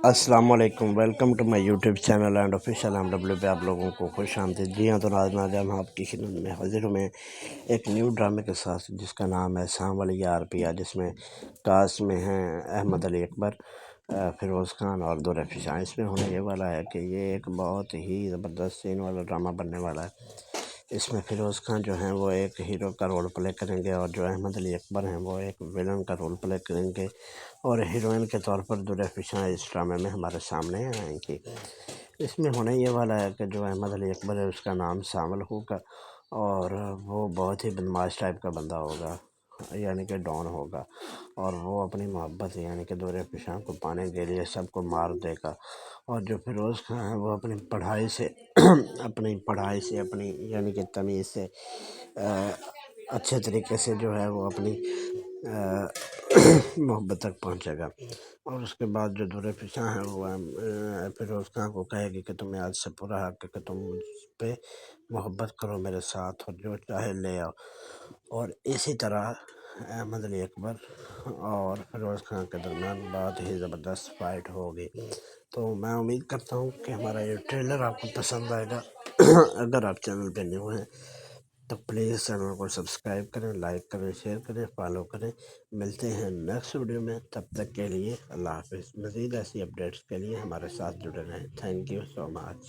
السلام علیکم، welcome to my YouTube channel and official MW پہ آپ لوگوں کو خوش آمدید۔ جی ہاں، تو ناظرین ہم آپ کی خدمت میں حاضر ہوں میں ایک نیو ڈرامے کے ساتھ جس کا نام ہے سانول یار پیا، جس میں کاسٹ میں ہیں احمد علی اکبر، فیروز خان اور دو رفیقان۔ اس میں ہونے یہ والا ہے کہ یہ ایک بہت ہی زبردست سین والا ڈرامہ بننے والا ہے۔ اس میں فیروز خان جو ہیں وہ ایک ہیرو کا رول پلے کریں گے، اور جو احمد علی اکبر ہیں وہ ایک ویلن کا رول پلے کریں گے، اور ہیروئن کے طور پر دو رفیقان اس ڈرامے میں ہمارے سامنے آئیں گی۔ اس میں ہونے یہ والا ہے کہ جو احمد علی اکبر ہے اس کا نام سانول ہوگا، اور وہ بہت ہی بدماش ٹائپ کا بندہ ہوگا، یعنی کہ ڈان ہوگا، اور وہ اپنی محبت یعنی کہ دو رفیقان کو پانے کے لیے سب کو مار دے گا۔ اور جو فیروز خان ہے وہ اپنی پڑھائی سے اپنی یعنی کہ تمیز سے اچھے طریقے سے جو ہے وہ اپنی محبت تک پہنچے گا۔ اور اس کے بعد جو دو رفیقان ہیں وہ فیروز خان کو کہے گی کہ تمہیں آج سے پورا حق ہے کہ تم مجھ پہ محبت کرو میرے ساتھ، اور جو چاہے لے آؤ۔ اور اسی طرح احمد علی اکبر اور فیروز خان کے درمیان بہت ہی زبردست فائٹ ہوگی۔ تو میں امید کرتا ہوں کہ ہمارا یہ ٹریلر آپ کو پسند آئے گا۔ اگر آپ چینل پہ نیو ہیں تو پلیز چینل کو سبسکرائب کریں، لائک کریں، شیئر کریں، فالو کریں۔ ملتے ہیں نیکسٹ ویڈیو میں، تب تک کے لیے اللہ حافظ۔ مزید ایسی اپڈیٹس کے لیے ہمارے ساتھ جڑے رہیں۔ Thank you so much.